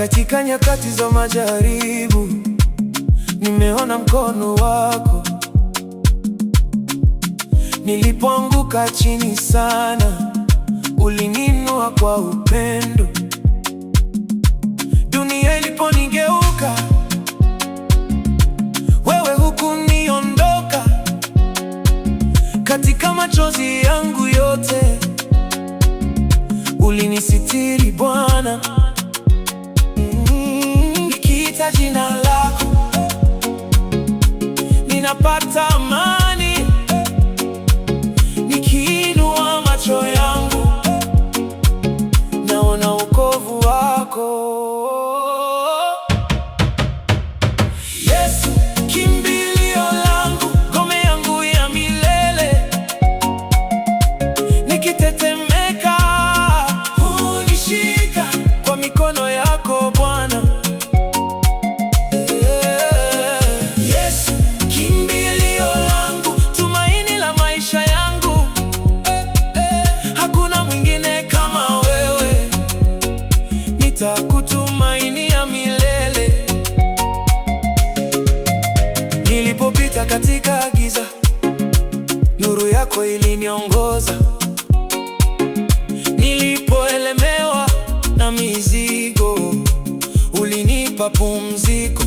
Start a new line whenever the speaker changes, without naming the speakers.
Katika nyakati za majaribu, nimeona mkono wako. Nilipoanguka chini sana, ulininua kwa upendo. Dunia iliponigeuka, wewe hukuniondoka. Katika machozi yangu yote, ulinisitiri Bwana. Nikiita jina lako, ninapata amani. Nikiinua macho yangu, naona wokovu wako. Yesu, kimbilio langu, ngome yangu ya milele. Nikitetemeka, hunishika kwa mikono yako Bwana. Yesu, kimbilio langu, tumaini la maisha yangu. Hakuna mwingine kama wewe, nitakutumainia milele. Nilipopita katika giza, nuru yako iliniongoza. Nilipoelemewa na mizigo, ulinipa pumziko.